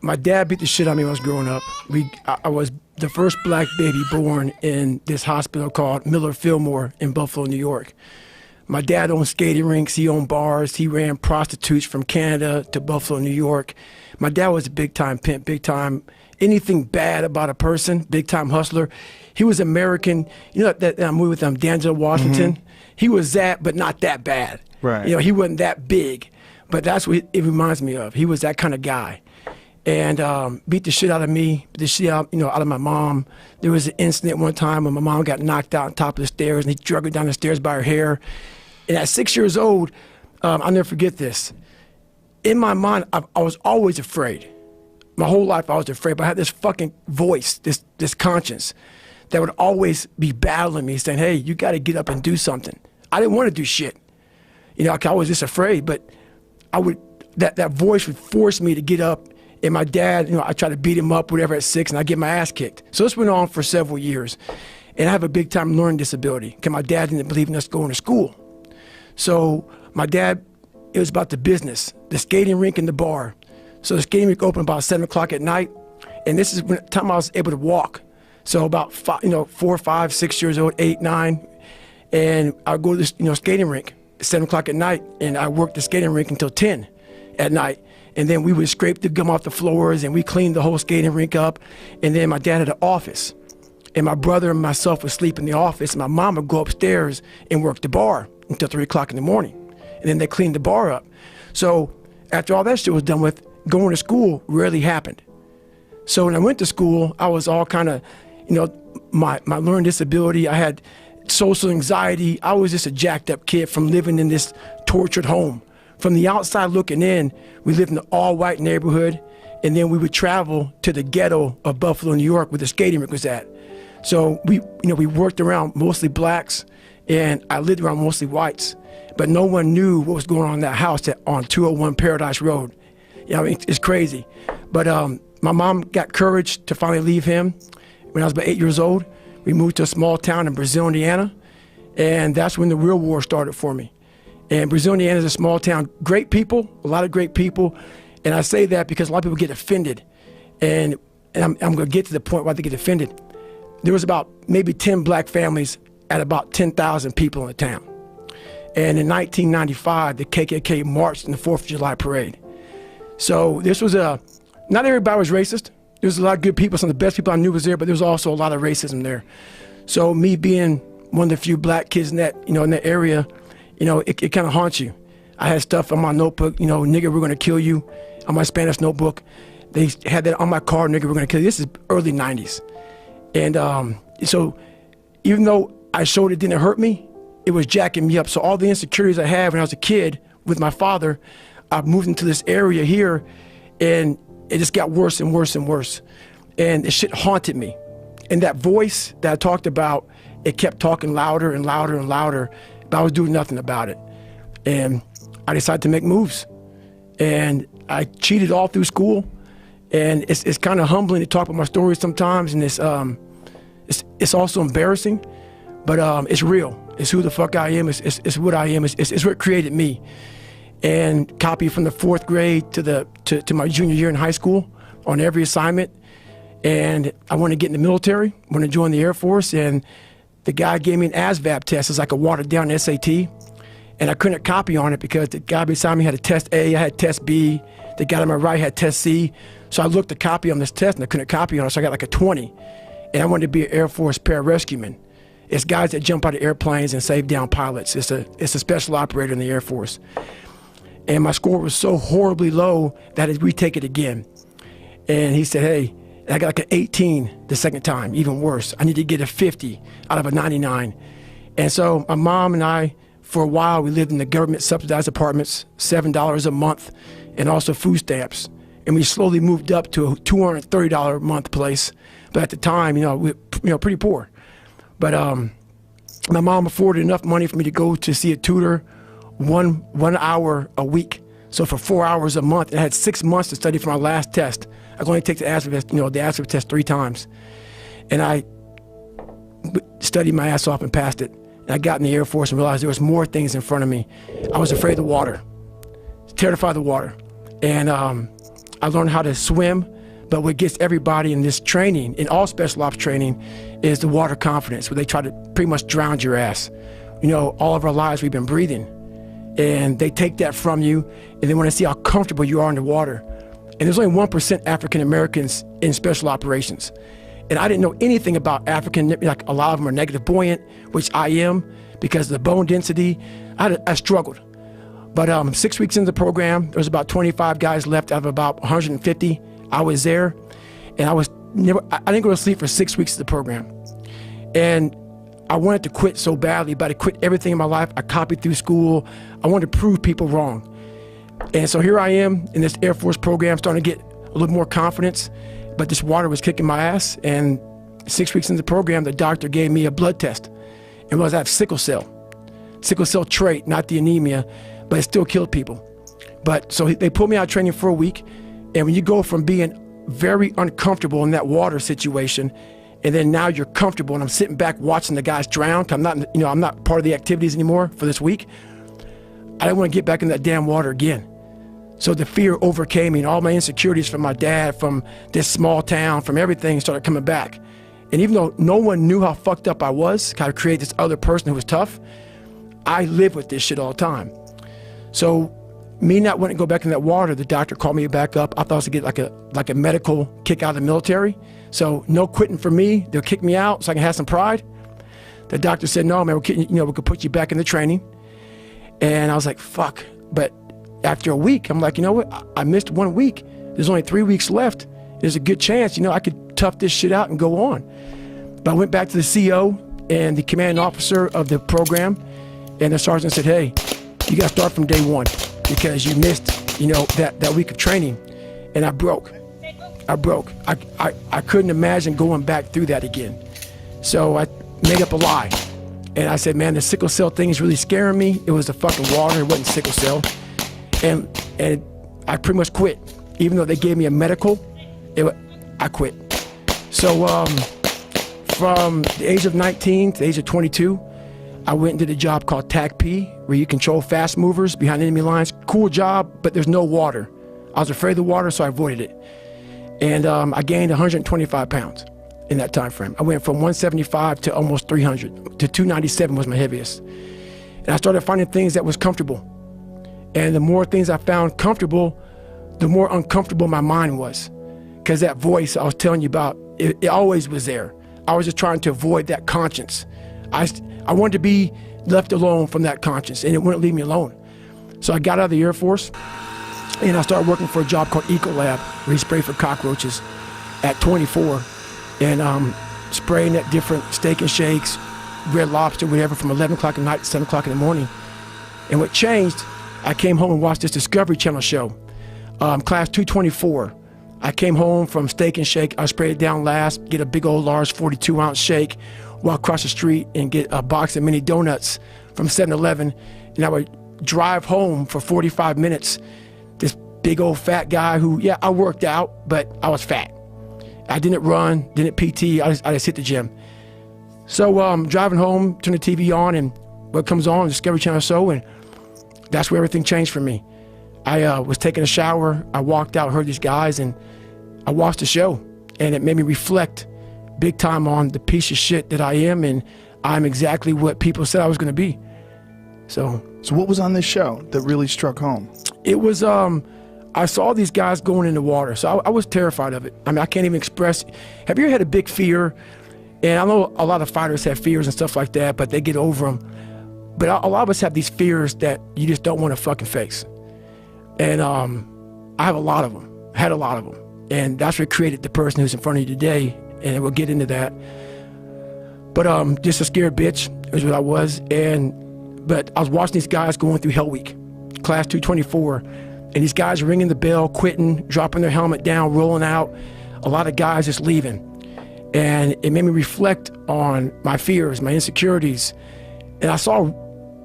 My dad beat the shit out of me when I was growing up. I was the first black baby born in this hospital called Miller Fillmore in Buffalo, New York. My dad owned skating rinks, he owned bars, he ran prostitutes from Canada to Buffalo, New York. My dad was a big time pimp, big time, anything bad about a person, big time hustler. He was American, you know that movie with Denzel Washington? He was that, but not that bad. Right. You know, he wasn't that big, but that's what it reminds me of. He was that kind of guy. And beat the shit out of me, beat the shit out, out of my mom. There was an incident one time when my mom got knocked out on top of the stairs, and he dragged her down the stairs by her hair. And at 6 years old, I'll never forget this. In my mind, I was always afraid. My whole life I was afraid, but I had this fucking voice, this conscience that would always be battling me, saying, hey, you got to get up and do something. I didn't want to do shit. I was just afraid, but that voice would force me to get up. And my dad, I tried to beat him up, whatever, at 6, and I get my ass kicked. So this went on for several years. And I have a big time learning disability because my dad didn't believe in us going to school. So my dad, it was about the business, the skating rink and the bar. So the skating rink opened about 7 o'clock at night. And this is when the time I was able to walk. So about 4, 5, 6 years old, 8, 9. And I'd go to this, skating rink at 7 o'clock at night. And I worked the skating rink until 10 at night. And then we would scrape the gum off the floors and we cleaned the whole skating rink up. And then my dad had an office. And my brother and myself would sleep in the office. And my mom would go upstairs and work the bar until 3 o'clock in the morning. And then they cleaned the bar up. So after all that shit was done with, going to school rarely happened. So when I went to school, I was all kind of, my learning disability. I had social anxiety. I was just a jacked up kid from living in this tortured home. From the outside looking in, we lived in an all-white neighborhood, and then we would travel to the ghetto of Buffalo, New York, where the skating rink was at. So we worked around mostly blacks, and I lived around mostly whites, but no one knew what was going on in that house on 201 Paradise Road. It's crazy. But my mom got courage to finally leave him. When I was about 8 years old, we moved to a small town in Brazil, Indiana, and that's when the real war started for me. And Brazil, Indiana is a small town. Great people, a lot of great people. And I say that because a lot of people get offended. And I'm going to get to the point why they get offended. There was about maybe 10 black families at about 10,000 people in the town. And in 1995, the KKK marched in the 4th of July parade. So this was not everybody was racist. There was a lot of good people. Some of the best people I knew was there, but there was also a lot of racism there. So me being one of the few black kids in that, in that area, it kind of haunts you. I had stuff on my notebook, nigga, we're gonna kill you, on my Spanish notebook. They had that on my car, nigga, we're gonna kill you. This is early 90s. And so even though I showed it didn't hurt me, it was jacking me up. So all the insecurities I had when I was a kid with my father, I moved into this area here, and it just got worse and worse and worse. And the shit haunted me. And that voice that I talked about, it kept talking louder and louder and louder, but I was doing nothing about it. And I decided to make moves. And I cheated all through school. And it's kind of humbling to talk about my stories sometimes, and it's also embarrassing, but it's real. It's who the fuck I am. It's what I am. It's what created me. And copied from the 4th grade to my junior year in high school on every assignment. And I wanted to get in the military, wanted to join the Air Force, and the guy gave me an ASVAB test. It's like a watered down SAT. And I couldn't copy on it because the guy beside me had a test A, I had test B, the guy on my right had test C. So I looked to copy on this test and I couldn't copy on it, so I got like a 20. And I wanted to be an Air Force pararescueman. It's guys that jump out of airplanes and save down pilots. It's a special operator in the Air Force. And my score was so horribly low that I had to retake it again. And he said, hey, I got like an 18 the second time, even worse. I need to get a 50 out of a 99. And so my mom and I, for a while, we lived in the government subsidized apartments, $7 a month, and also food stamps. And we slowly moved up to a $230 a month place. But at the time, we were pretty poor. But my mom afforded enough money for me to go to see a tutor one hour a week. So for 4 hours a month, and I had 6 months to study for my last test. I could only take the ASVAB test 3 times. And I studied my ass off and passed it. And I got in the Air Force and realized there was more things in front of me. I was afraid of the water, terrified of the water. And I learned how to swim. But what gets everybody in this training, in all special ops training, is the water confidence, where they try to pretty much drown your ass. You know, all of our lives we've been breathing, and they take that from you, and they want to see how comfortable you are in the water. And there's only 1% African Americans in special operations. And I didn't know anything about African, like a lot of them are negative buoyant, which I am, because of the bone density. I struggled. But 6 weeks into the program, there was about 25 guys left out of about 150. I was there, and I didn't go to sleep for 6 weeks of the program. And I wanted to quit so badly, but I quit everything in my life. I copied through school. I wanted to prove people wrong. And so here I am in this Air Force program, starting to get a little more confidence, but this water was kicking my ass. And 6 weeks into the program, the doctor gave me a blood test. And realized I have sickle cell trait, not the anemia, but it still killed people. But so they pulled me out of training for a week. And when you go from being very uncomfortable in that water situation, and then now you're comfortable, and I'm sitting back watching the guys drown, 'cause I'm not part of the activities anymore for this week. I didn't want to get back in that damn water again. So the fear overcame me, and all my insecurities from my dad, from this small town, from everything started coming back. And even though no one knew how fucked up I was, I created this other person who was tough, I lived with this shit all the time. So me not wanting to go back in that water, the doctor called me back up. I thought I was gonna get like a medical kick out of the military. So no quitting for me. They'll kick me out so I can have some pride. The doctor said, no, man, we could put you back in the training. And I was like, fuck. But after a week, I'm like, you know what? I missed 1 week. There's only 3 weeks left. There's a good chance, I could tough this shit out and go on. But I went back to the CO and the commanding officer of the program, and the sergeant said, hey, you gotta start from day one, because you missed, that week of training. And I broke. I couldn't imagine going back through that again. So I made up a lie. And I said, man, the sickle cell thing is really scaring me. It was the fucking water, it wasn't sickle cell. And I pretty much quit. Even though they gave me a medical, I quit. So from the age of 19 to the age of 22, I went and did a job called TAC-P, where you control fast movers behind enemy lines. Cool job, but there's no water. I was afraid of the water, so I avoided it. And I gained 125 pounds in that time frame. I went from 175 to almost 300, to 297 was my heaviest. And I started finding things that was comfortable. And the more things I found comfortable, the more uncomfortable my mind was. Because that voice I was telling you about, it always was there. I was just trying to avoid that conscience. I wanted to be left alone from that conscience, and it wouldn't leave me alone. So I got out of the Air Force, and I started working for a job called Ecolab, where you spray for cockroaches at 24, and spraying at different Steak and Shakes, Red Lobster, whatever, from 11 o'clock at night to 7 o'clock in the morning. And what changed, I came home and watched this Discovery Channel show, Class 224. I came home from Steak and Shake. I sprayed it down last, get a big old large 42-ounce shake, walk across the street and get a box of mini donuts from 7-Eleven, and I would drive home for 45 minutes. This big old fat guy who, yeah, I worked out, but I was fat. I didn't run, didn't PT, I just hit the gym. So driving home, turn the TV on, and what comes on, Discovery Channel show, and that's where everything changed for me. I was taking a shower, I walked out, heard these guys, and I watched the show, and it made me reflect big time on the piece of shit that I am, and I'm exactly what people said I was gonna be. So what was on this show that really struck home? It was, I saw these guys going in the water, so I was terrified of it. I mean, I can't even express. Have you ever had a big fear? And I know a lot of fighters have fears and stuff like that, but they get over them. But a lot of us have these fears that you just don't want to fucking face. And I have a lot of them, had a lot of them. And that's what created the person who's in front of you today, and we'll get into that. But just a scared bitch is what I was. But I was watching these guys going through Hell Week, Class 224, and these guys ringing the bell, quitting, dropping their helmet down, rolling out. A lot of guys just leaving. And it made me reflect on my fears, my insecurities. And I saw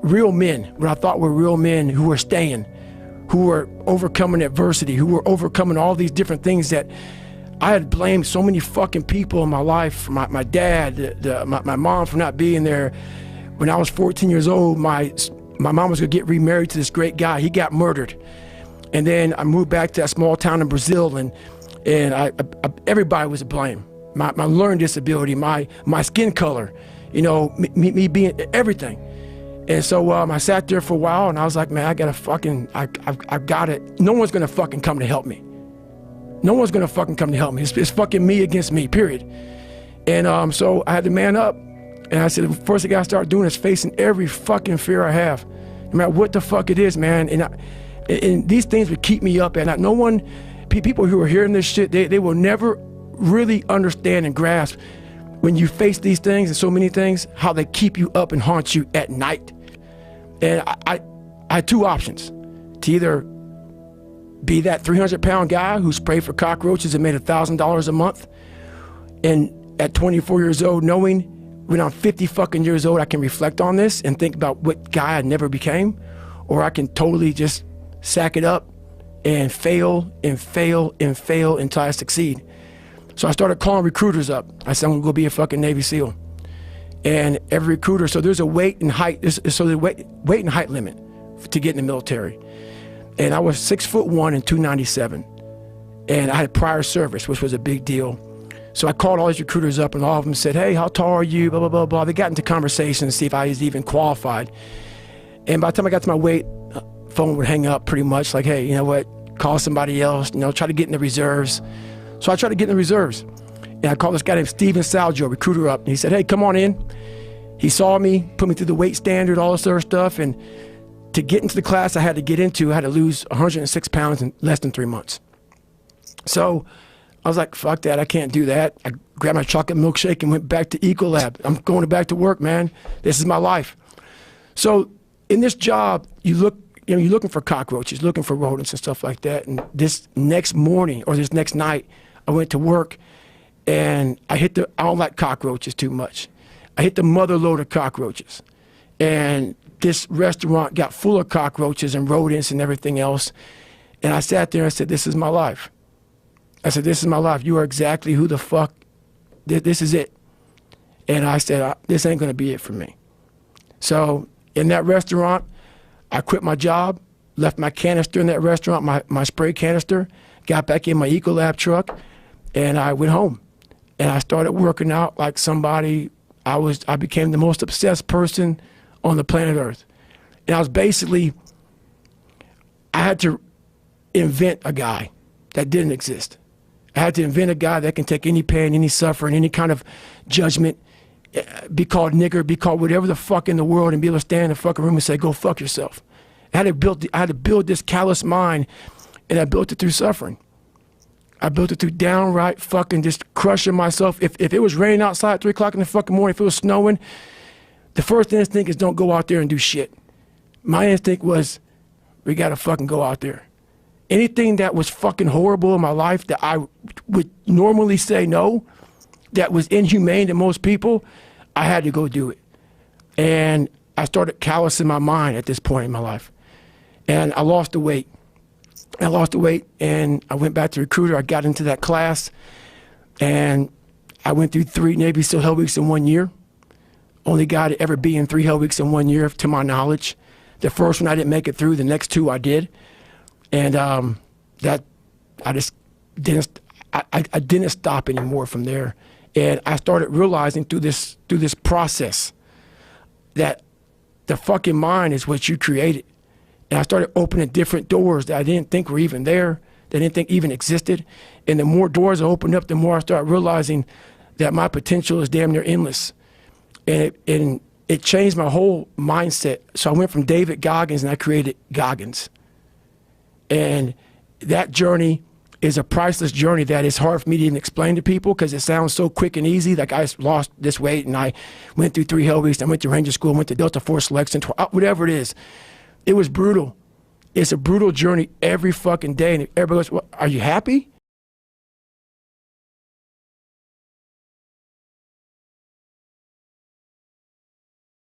real men, what I thought were real men who were staying, who were overcoming adversity, who were overcoming all these different things that I had blamed so many fucking people in my life, my dad, my mom for not being there. When I was 14 years old, my mom was gonna get remarried to this great guy. He got murdered. And then I moved back to that small town in Brazil, and everybody was to blame. My learning disability, my skin color, you know, me being everything. And so I sat there for a while, and I was like, man, I got it. No one's gonna fucking come to help me. No one's gonna fucking come to help me. It's fucking me against me, period. And so I had to man up, and I said, the first thing I gotta start doing is facing every fucking fear I have, no matter what the fuck it is, man. And these things would keep me up at night. No one, people who are hearing this shit, they will never really understand and grasp when you face these things and so many things, how they keep you up and haunt you at night. And I had two options: to either be that 300-pound guy who sprayed for cockroaches and made $1,000 a month, and at 24 years old, knowing when I'm 50 fucking years old, I can reflect on this and think about what guy I never became, or I can totally just sack it up and fail and fail and fail until I succeed. So I started calling recruiters up. I said, I'm gonna go be a fucking Navy SEAL. And every recruiter, so there's a weight and height, so the weight and height limit to get in the military. And I was 6'1" and 297. And I had prior service, which was a big deal. So I called all these recruiters up, and all of them said, hey, how tall are you, blah, blah, blah, blah. They got into conversation to see if I was even qualified. And by the time I got to my weight, phone would hang up pretty much, like, hey, you know what, call somebody else, you know, try to get in the reserves. So I tried to get in the reserves. And I called this guy named Steven Salgio, recruiter, up, and he said, hey, come on in. He saw me, put me through the weight standard, all this other stuff, and to get into the class I had to lose 106 pounds in less than 3 months. So I was like, fuck that, I can't do that. I grabbed my chocolate milkshake and went back to Ecolab. I'm going back to work, man. This is my life. So in this job, you're looking for cockroaches, looking for rodents and stuff like that. And this next morning, or this next night, I went to work, and I don't like cockroaches too much. I hit the mother load of cockroaches. And this restaurant got full of cockroaches and rodents and everything else. And I sat there and I said, this is my life. I said, this is my life. You are exactly who the fuck, this is it. And I said, this ain't gonna be it for me. So in that restaurant, I quit my job, left my canister in that restaurant, my spray canister, got back in my Ecolab truck, and I went home. And I started working out like somebody. I became the most obsessed person on the planet Earth. And I had to invent a guy that didn't exist. I had to invent a guy that can take any pain, any suffering, any kind of judgment, be called nigger, be called whatever the fuck in the world, and be able to stand in the fucking room and say, go fuck yourself. I had to build this callous mind, and I built it through suffering. I built it through downright fucking just crushing myself. If it was raining outside at 3 o'clock in the fucking morning, if it was snowing, the first instinct is don't go out there and do shit. My instinct was, we gotta fucking go out there. Anything that was fucking horrible in my life that I would normally say no, that was inhumane to most people, I had to go do it. And I started callousing my mind at this point in my life. And I lost the weight. And I went back to recruiter. I got into that class, and I went through 3 Navy SEAL Hell Weeks in 1 year. Only guy to ever be in 3 Hell Weeks in 1 year, to my knowledge. The first one I didn't make it through. The next 2 I did. And that I just didn't. I didn't stop anymore from there. And I started realizing through this process that the fucking mind is what you created. And I started opening different doors that I didn't think were even there, that I didn't think even existed. And the more doors I opened up, the more I started realizing that my potential is damn near endless. And it changed my whole mindset. So I went from David Goggins, and I created Goggins. And that journey is a priceless journey that is hard for me to even explain to people, because it sounds so quick and easy. Like, I lost this weight, and I went through 3 Hell Weeks, I went to Ranger School, went to Delta Force Selection, whatever it is. It was brutal. It's a brutal journey every fucking day. And everybody goes, well, are you happy?